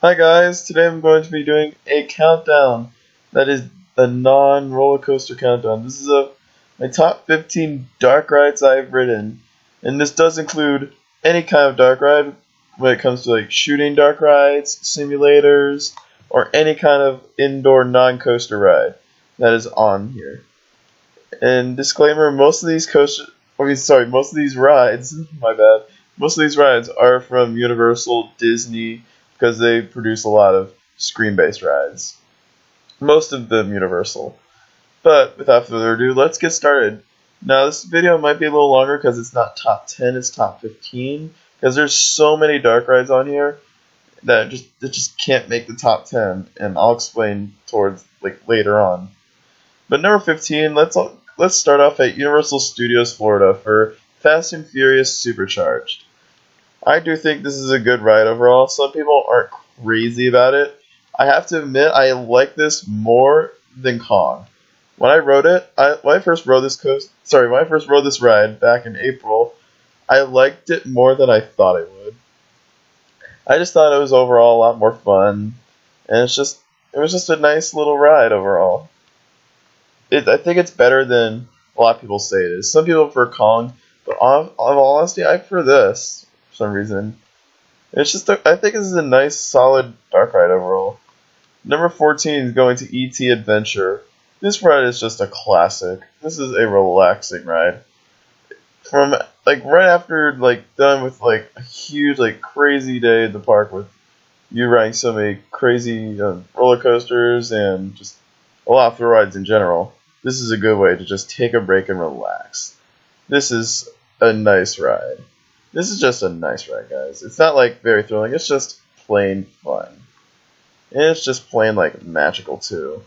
Hi guys, today I'm going to be doing a countdown that is a non-roller coaster countdown. This is my top 15 dark rides I've ridden, and this does include any kind of dark ride when it comes to like shooting dark rides, simulators, or any kind of indoor non-coaster ride that is on here. And disclaimer, most of these most of these rides, my bad, most of these rides are from Universal, Disney, because they produce a lot of screen-based rides. Most of them Universal. But without further ado, let's get started. Now this video might be a little longer because it's not top 10, it's top 15. Because there's so many dark rides on here that just can't make the top 10, and I'll explain towards later on. But number 15, let's start off at Universal Studios Florida for Fast and Furious Supercharged. I do think this is a good ride overall. Some people aren't crazy about it. I have to admit, I like this more than Kong. When I rode it, when I first rode this ride back in April, I liked it more than I thought I would. I just thought it was overall a lot more fun, and it was just a nice little ride overall. I think it's better than a lot of people say it is. Some people prefer Kong, but on all honesty, I prefer this for some reason. I think this is a nice, solid dark ride overall. Number 14 is going to E.T. Adventure. This ride is just a classic. This is a relaxing ride. From right after done with a huge crazy day at the park with you riding so many crazy roller coasters and just a lot of thrill rides in general. This is a good way to just take a break and relax. This is a nice ride. This is just a nice ride, guys. It's not very thrilling. It's just plain fun. And it's just plain magical too.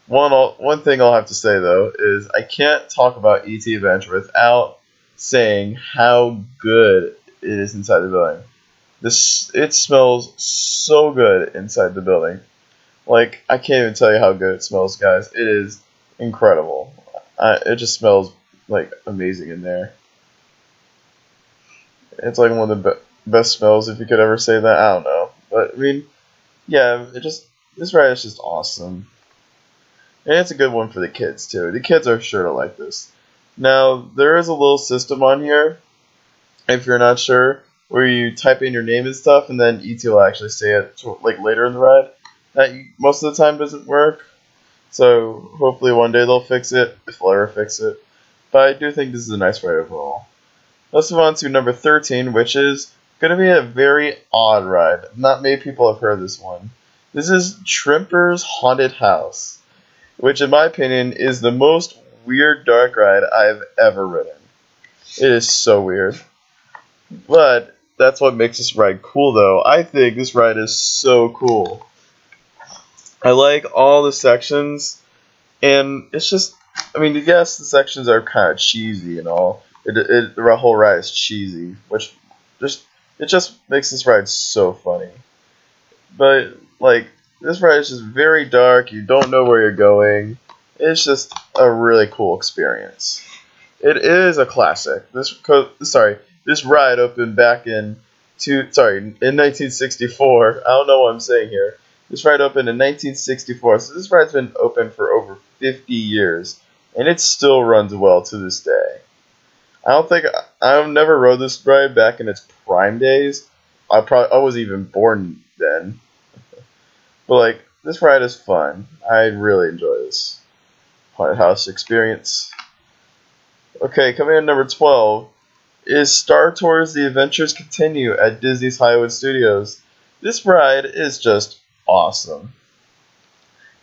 One thing I'll have to say though is I can't talk about E.T. Adventure without saying how good it is inside the building. It smells so good inside the building. I can't even tell you how good it smells, guys. It is incredible. It just smells amazing in there. It's one of the best smells, if you could ever say that. I don't know, but I mean, yeah, this ride is just awesome, and it's a good one for the kids too. The kids are sure to like this. Now there is a little system on here, if you're not sure, where you type in your name and stuff, and then ET will actually say it later in the ride. That most of the time doesn't work, so hopefully one day they'll fix it, if they'll ever fix it. But I do think this is a nice ride overall. Let's move on to number 13, which is going to be a very odd ride. Not many people have heard of this one. This is Trimper's Haunted House, which in my opinion is the most weird dark ride I've ever ridden. It is so weird. But that's what makes this ride cool though. I think this ride is so cool. I like all the sections, and it's just, I mean, yes, the sections are kind of cheesy and all. The whole ride is cheesy, which it just makes this ride so funny. But this ride is just very dark. You don't know where you're going. It's just a really cool experience. It is a classic. This ride opened back in 1964. I don't know what I'm saying here. This ride opened in 1964, so this ride's been open for over 50 years, and it still runs well to this day. I've never rode this ride back in its prime days. I wasn't even born then. But this ride is fun. I really enjoy this haunted house experience. Okay, coming in number 12 is Star Tours: The Adventures Continue at Disney's Hollywood Studios. This ride is just awesome.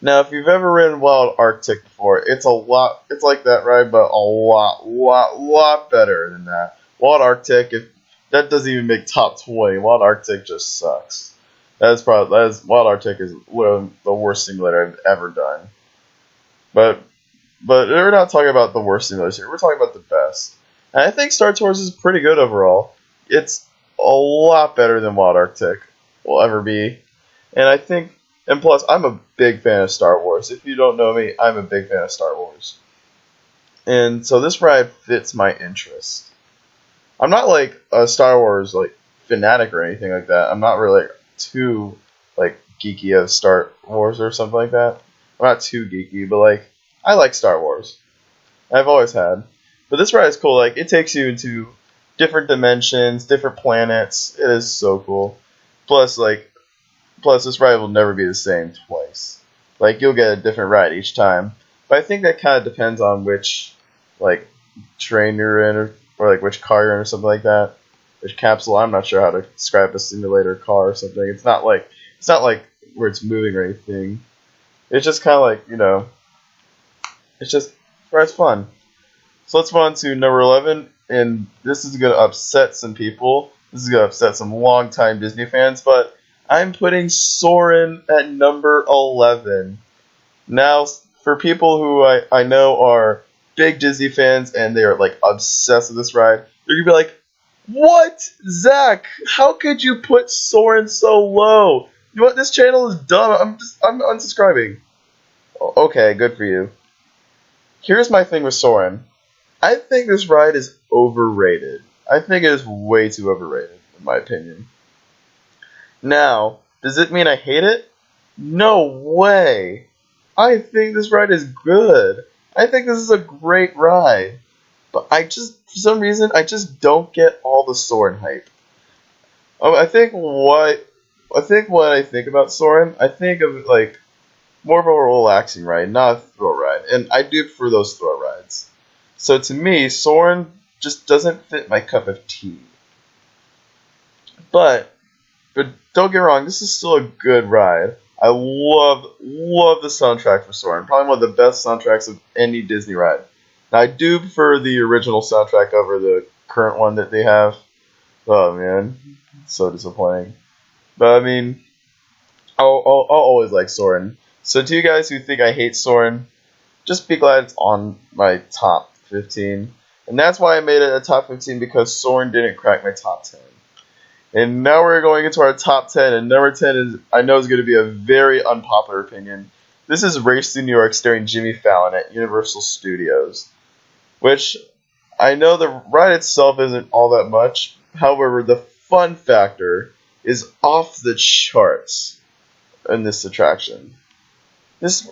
Now, if you've ever ridden Wild Arctic before, it's like that ride, but a lot better than that. Wild Arctic, that doesn't even make top 20. Wild Arctic just sucks. Wild Arctic is one of the worst simulator I've ever done. But we're not talking about the worst simulators here. We're talking about the best. And I think Star Tours is pretty good overall. It's a lot better than Wild Arctic will ever be. And plus, I'm a big fan of Star Wars. If you don't know me, I'm a big fan of Star Wars. And so this ride fits my interest. I'm not a Star Wars fanatic or anything like that. I'm not really too like geeky of Star Wars or something like that. I'm not too geeky, but like I like Star Wars. I've always had. But this ride is cool. Like it takes you into different dimensions, different planets. It is so cool. Plus this ride will never be the same twice. Like you'll get a different ride each time. But I think that kind of depends on which like train you're in or like which car you're in or something like that. Which capsule, I'm not sure how to describe a simulator car or something. It's not like where it's moving or anything. It's just kind of like, it's just where it's fun. So let's move on to number 11, and this is going to upset some people. This is going to upset some longtime Disney fans, but I'm putting Soarin' at number 11. Now, for people who I know are big Disney fans and they are like obsessed with this ride, they're going to be like, what? Zach, how could you put Soarin' so low? You know what? This channel is dumb. I'm unsubscribing. Okay, good for you. Here's my thing with Soarin'. I think this ride is overrated. I think it is way too overrated, in my opinion. Now, does it mean I hate it? No way. I think this ride is good. I think this is a great ride. But for some reason, I just don't get all the Soarin' hype. I think what I think about Soarin', I think of it like more of a relaxing ride, not a thrill ride. And I do prefer those thrill rides. So to me, Soarin' just doesn't fit my cup of tea. But don't get me wrong, this is still a good ride. I love the soundtrack for Soarin'. Probably one of the best soundtracks of any Disney ride. Now, I do prefer the original soundtrack over the current one that they have. Oh man, so disappointing. But I mean, I'll always like Soarin'. So to you guys who think I hate Soarin', just be glad it's on my top 15. And that's why I made it a top 15, because Soarin' didn't crack my top 10. And now we're going into our top 10, and number 10 is, I know, is going to be a very unpopular opinion. This is Race to New York starring Jimmy Fallon at Universal Studios, which I know the ride itself isn't all that much. However, the fun factor is off the charts in this attraction. This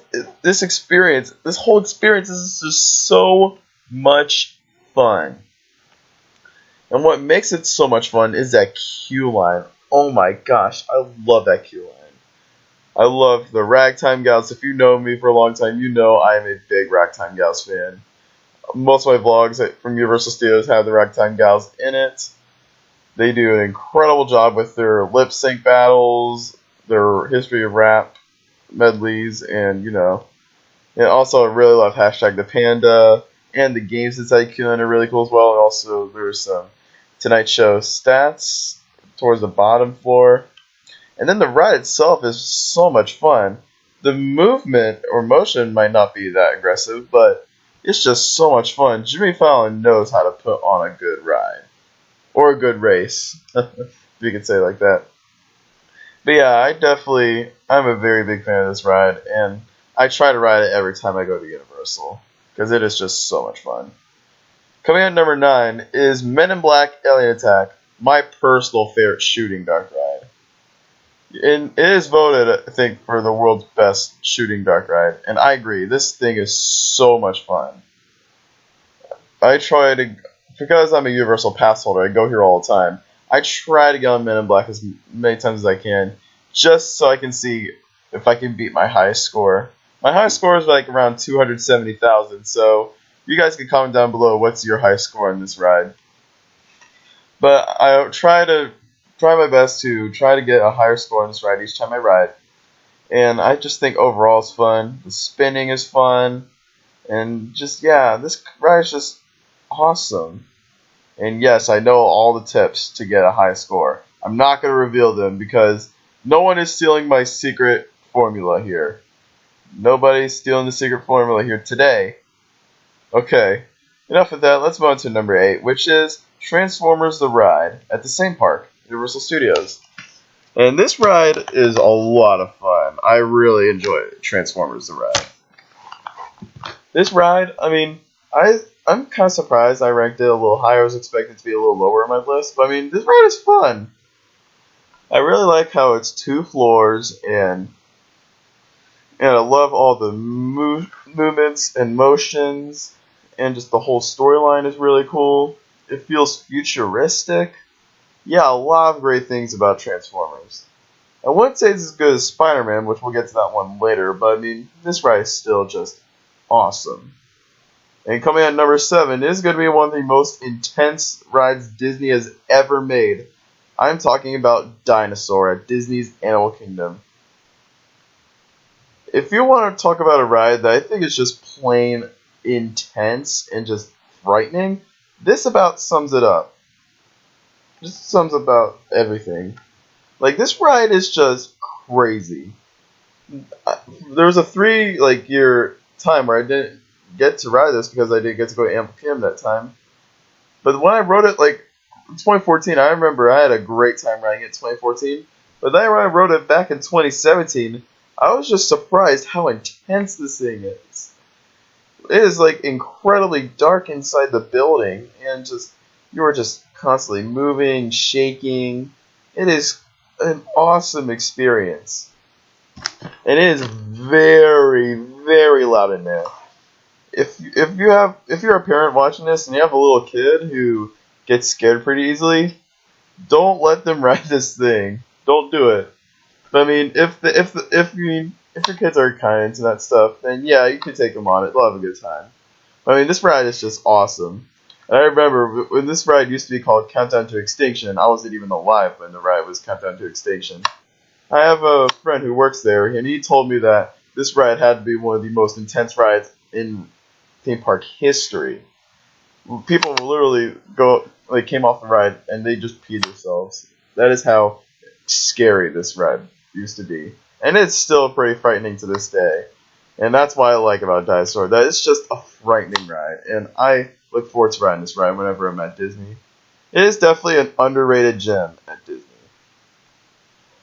whole experience is just so much fun. And what makes it so much fun is that queue line. Oh my gosh, I love that queue line. I love the Ragtime Gals. If you know me for a long time, you know I am a big Ragtime Gals fan. Most of my vlogs from Universal Studios have the Ragtime Gals in it. They do an incredible job with their lip sync battles, their history of rap medleys, and and also I really love #ThePanda, and the games inside Q&A are really cool as well. And also there's some Tonight Show stats towards the bottom floor. And then the ride itself is so much fun. The movement or motion might not be that aggressive, but it's just so much fun. Jimmy Fallon knows how to put on a good ride. Or a good race, if you could say it like that. But yeah, I'm a very big fan of this ride, and I try to ride it every time I go to Universal, because it is just so much fun. Coming at number 9 is Men in Black Alien Attack, my personal favorite shooting dark ride. And it is voted, I think, for the world's best shooting dark ride, and I agree, this thing is so much fun. Because I'm a Universal Pass holder, I go here all the time. I try to get on Men in Black as many times as I can, just so I can see if I can beat my highest score. My highest score is like around 270,000, so you guys can comment down below what's your highest score in this ride. But I try my best to try to get a higher score in this ride each time I ride. And I just think overall it's fun. The spinning is fun. And just, this ride is just awesome. And yes, I know all the tips to get a high score. I'm not going to reveal them because no one is stealing my secret formula here. Nobody's stealing the secret formula here today. Okay, enough of that. Let's move on to number 8, which is Transformers the Ride at the same park, Universal Studios. And this ride is a lot of fun. I really enjoy Transformers the Ride. This ride, I mean, I'm kind of surprised I ranked it a little higher. I was expecting it to be a little lower on my list. But I mean, this ride is fun. I really like how it's 2 floors, and I love all the movements and motions, and just the whole storyline is really cool. It feels futuristic. Yeah, a lot of great things about Transformers. I wouldn't say it's as good as Spider-Man, which we'll get to that one later, but I mean, this ride is still just awesome. And coming at number 7 is going to be one of the most intense rides Disney has ever made. I'm talking about Dinosaur at Disney's Animal Kingdom. If you want to talk about a ride that I think is just plain intense and just frightening, this about sums it up. Just sums about everything. Like, this ride is just crazy. There was a 3-year time where I didn't get to ride this because I didn't get to go to Animal Kingdom that time. But when I rode it, in 2014, I remember I had a great time riding it in 2014. But then when I rode it back in 2017, I was just surprised how intense this thing is. It is incredibly dark inside the building, and you are just constantly moving, shaking. It is an awesome experience, and it is very, very loud in there. If you're a parent watching this and you have a little kid who gets scared pretty easily, don't let them ride this thing. Don't do it. But I mean, if your kids are kind of into that stuff, then yeah, you can take them on it. They'll have a good time. I mean, this ride is just awesome. And I remember when this ride used to be called Countdown to Extinction, I wasn't even alive when the ride was Countdown to Extinction. I have a friend who works there, and he told me that this ride had to be one of the most intense rides in theme park history. People literally came off the ride and they just peed themselves. That is how scary this ride used to be. And it's still pretty frightening to this day. And that's why I like about Dinosaur. That it's just a frightening ride. And I look forward to riding this ride whenever I'm at Disney. It is definitely an underrated gem at Disney.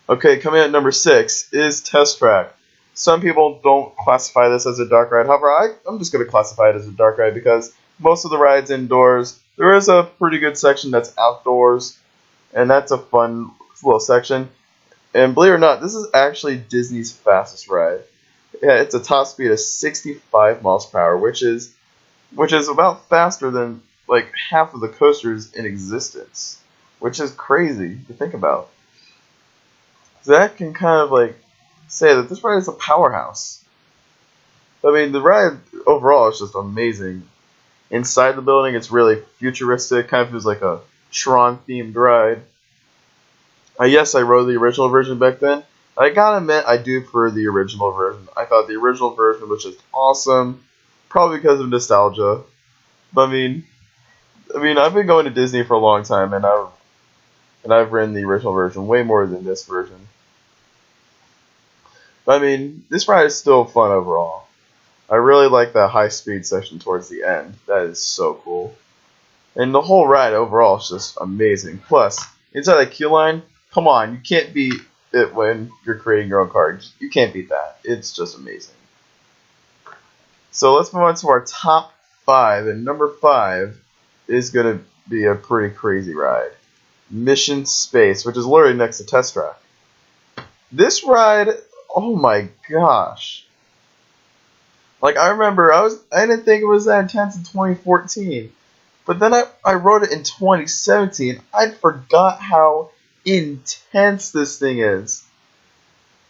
Okay, coming at number 6 is Test Track. Some people don't classify this as a dark ride. However, I'm just going to classify it as a dark ride because most of the rides indoors. There is a pretty good section that's outdoors, and that's a fun little section. And believe it or not, this is actually Disney's fastest ride. Yeah, it's a top speed of 65 miles per hour, which is about faster than half of the coasters in existence, which is crazy to think about. So that can kind of say that this ride is a powerhouse. I mean, the ride overall is just amazing. Inside the building, it's really futuristic. Kind of feels like a Tron-themed ride. Yes, I rode the original version back then. I gotta admit, I do prefer the original version. I thought the original version was just awesome, probably because of nostalgia. But I mean, I've been going to Disney for a long time, and I've ridden the original version way more than this version. But I mean, this ride is still fun overall. I really like that high-speed section towards the end. That is so cool. And the whole ride overall is just amazing. Plus, inside that queue line, come on, you can't beat it when you're creating your own card. You can't beat that. It's just amazing. So let's move on to our top 5. And number 5 is going to be a pretty crazy ride. Mission Space, which is literally next to Test Track. This ride, oh my gosh. I remember I didn't think it was that intense in 2014. But then I wrote it in 2017. I forgot how intense this thing is.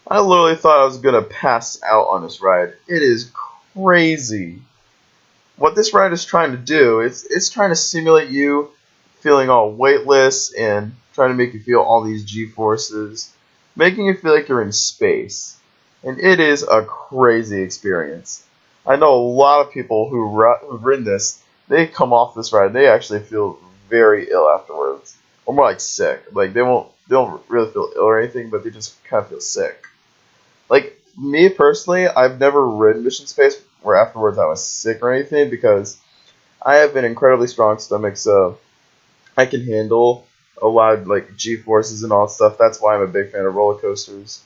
I literally thought I was going to pass out on this ride. It is crazy. What this ride is trying to do, it's trying to simulate you feeling all weightless and trying to make you feel all these G-forces, making you feel like you're in space. And it is a crazy experience. I know a lot of people who've ridden this, they come off this ride, they actually feel very ill afterwards. Or more like sick. They don't really feel ill or anything, but they just kind of feel sick. Me personally, I've never ridden Mission Space where afterwards I was sick or anything because I have an incredibly strong stomach, so I can handle a lot of G-forces and all that stuff. That's why I'm a big fan of roller coasters.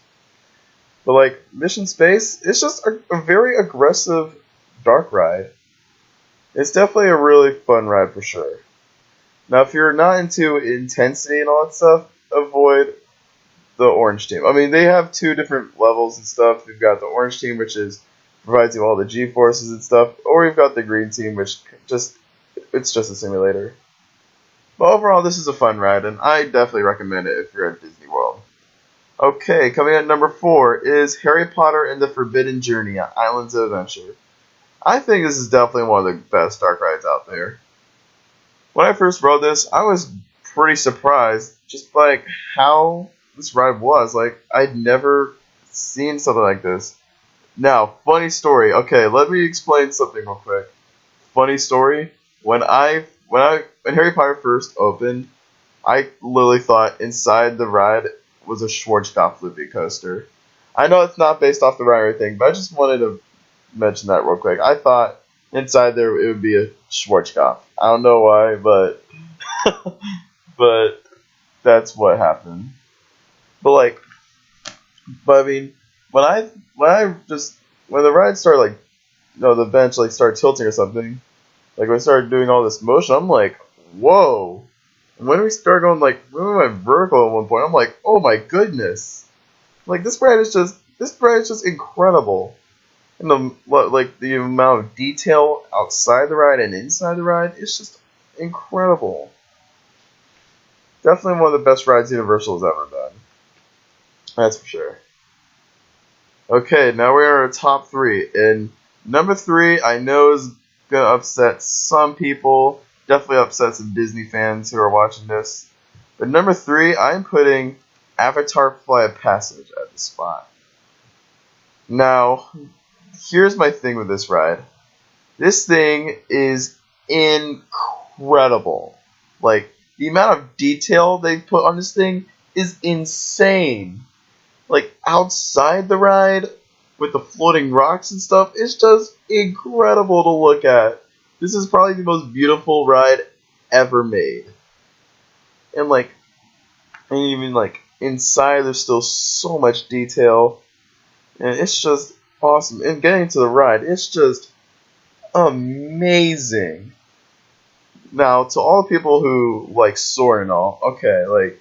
But Mission Space, it's just a very aggressive dark ride. It's definitely a really fun ride for sure. Now, if you're not into intensity and all that stuff, avoid the orange team. I mean, they have two different levels and stuff. You've got the orange team, which provides you all the G-forces and stuff, or you've got the green team, which it's just a simulator. But overall, this is a fun ride, and I definitely recommend it if you're at Disney World. Okay, coming at number 4 is Harry Potter and the Forbidden Journey at Islands of Adventure. I think this is definitely one of the best dark rides out there. When I first rode this, I was pretty surprised just like how this ride was. Like, I'd never seen something like this. Now, funny story. Okay, let me explain something real quick. Funny story. When Harry Potter first opened, I literally thought inside the ride was a Schwarzkopf looping coaster. I know it's not based off the ride or anything, but I just wanted to mention that real quick. I thought inside there it would be a Schwarzkopf. I don't know why, but but that's what happened. But I mean, when the ride started, the bench started tilting or something, when I started doing all this motion, I'm like, whoa. And when we started going we went vertical at one point, I'm like, oh my goodness. This ride is just incredible. And the amount of detail outside the ride and inside the ride is just incredible. Definitely one of the best rides Universal has ever done. That's for sure. Okay, now we are at top 3. And number 3, I know is going to upset some people. Definitely upset some Disney fans who are watching this. But number 3, I'm putting Avatar Flight of Passage at the spot. Now, here's my thing with this ride. This thing is incredible. The amount of detail they put on this thing is insane. Outside the ride, with the floating rocks and stuff, it's just incredible to look at. This is probably the most beautiful ride ever made. And even inside there's still so much detail. And it's just awesome. And getting to the ride, it's just amazing. Now, to all the people who like Soarin' and all, okay,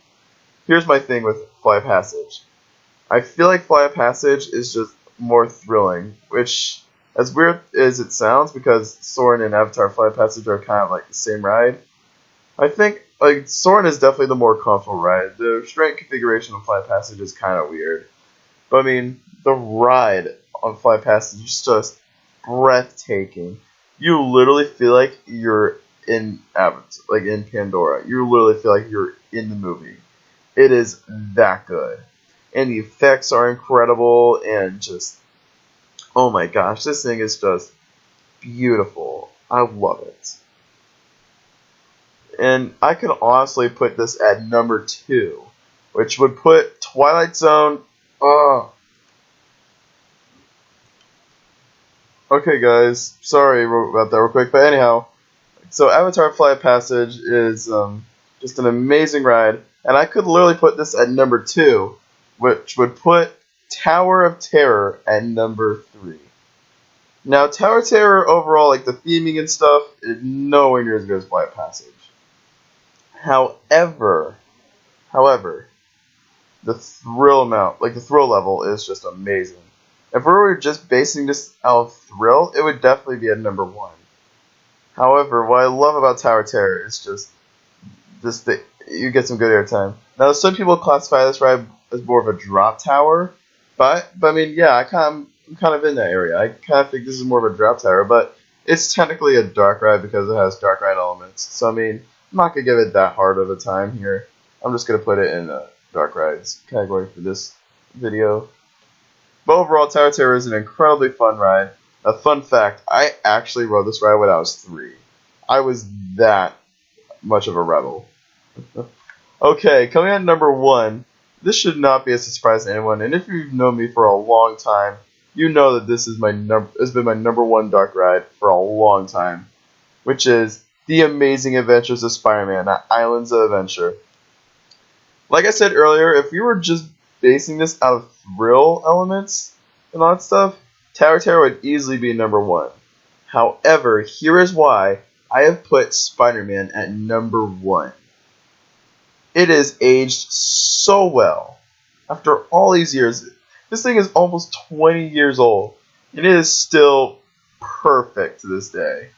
here's my thing with Flight of Passage. I feel like Flight of Passage is just more thrilling, which, as weird as it sounds, because Soarin' and Avatar Flight of Passage are kind of the same ride, I think Soarin' is definitely the more comfortable ride. The restraint configuration of Flight of Passage is kind of weird, but I mean, the ride on Flight of Passage is just breathtaking. You literally feel like you're in Avatar, in Pandora. You literally feel like you're in the movie. It is that good. And the effects are incredible, and just, oh my gosh, this thing is just beautiful. I love it. And I can honestly put this at number 2, which would put Twilight Zone. Okay, guys, sorry about that real quick, but anyhow, so Avatar Flight of Passage is just an amazing ride, and I could literally put this at number 2. Which would put Tower of Terror at number 3. Now, Tower of Terror overall, the theming and stuff, is nowhere near as good as Flight of Passage. However, the thrill the thrill level is just amazing. If we were just basing this out of thrill, it would definitely be at number 1. However, what I love about Tower of Terror is just you get some good airtime. Now, some people classify this ride as more of a drop tower, but I mean, yeah, I'm kind of in that area. I kind of think this is more of a drop tower, but it's technically a dark ride because it has dark ride elements. So I mean, I'm not gonna give it that hard of a time here. I'm just gonna put it in the dark rides category for this video. But overall, Tower of Terror is an incredibly fun ride. A fun fact: I actually rode this ride when I was 3. I was that much of a rebel. Okay, coming at number 1. This should not be a surprise to anyone, and if you've known me for a long time, you know that this is has been my number 1 dark ride for a long time, which is The Amazing Adventures of Spider-Man at Islands of Adventure. Like I said earlier, if you were just basing this out of thrill elements and all that stuff, Tower of Terror would easily be number 1. However, here is why I have put Spider-Man at number 1. It is aged so well. After all these years, this thing is almost 20 years old, and it is still perfect to this day.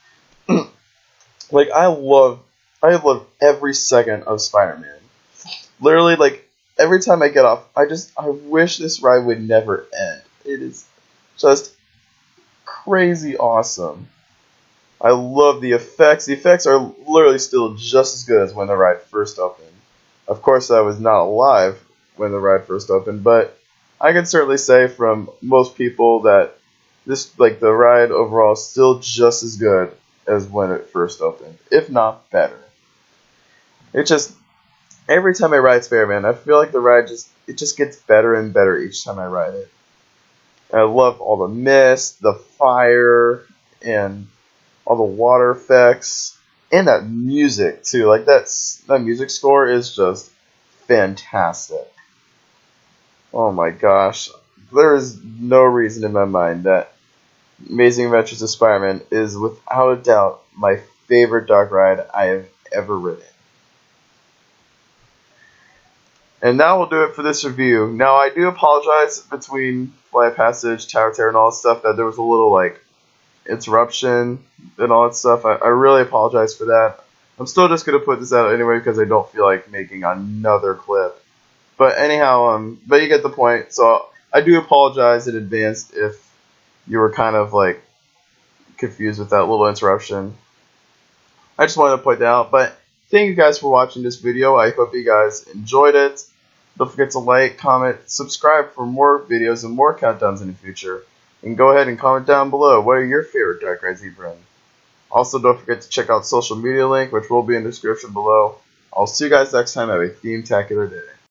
Like, I love every second of Spider-Man. Literally, like, every time I get off, I wish this ride would never end. It is just crazy awesome. I love the effects. The effects are literally still just as good as when the ride first opened. Of course, I was not alive when the ride first opened, but I can certainly say from most people that the ride overall is still just as good as when it first opened, if not better. It just, every time I ride Spider-Man, I feel like the ride just gets better and better each time I ride it. And I love all the mist, the fire, and all the water effects, and that music too. Like that music score is just fantastic. Oh my gosh, there is no reason in my mind that Amazing Adventures of Spider-Man is without a doubt my favorite dark ride I have ever ridden. And that will do it for this review. Now, I do apologize between Flight of Passage, Tower of Terror, and all that stuff that there was a little, interruption and all that stuff. I really apologize for that. I'm still just going to put this out anyway because I don't feel like making another clip. But anyhow, but you get the point. So I do apologize in advance if you were kind of, confused with that little interruption. I just wanted to point that out. But thank you guys for watching this video. I hope you guys enjoyed it. Don't forget to like, comment, subscribe for more videos and more countdowns in the future. And go ahead and comment down below what are your favorite dark rides you've ridden. Also, don't forget to check out social media link, which will be in the description below. I'll see you guys next time. Have a theme-tacular day.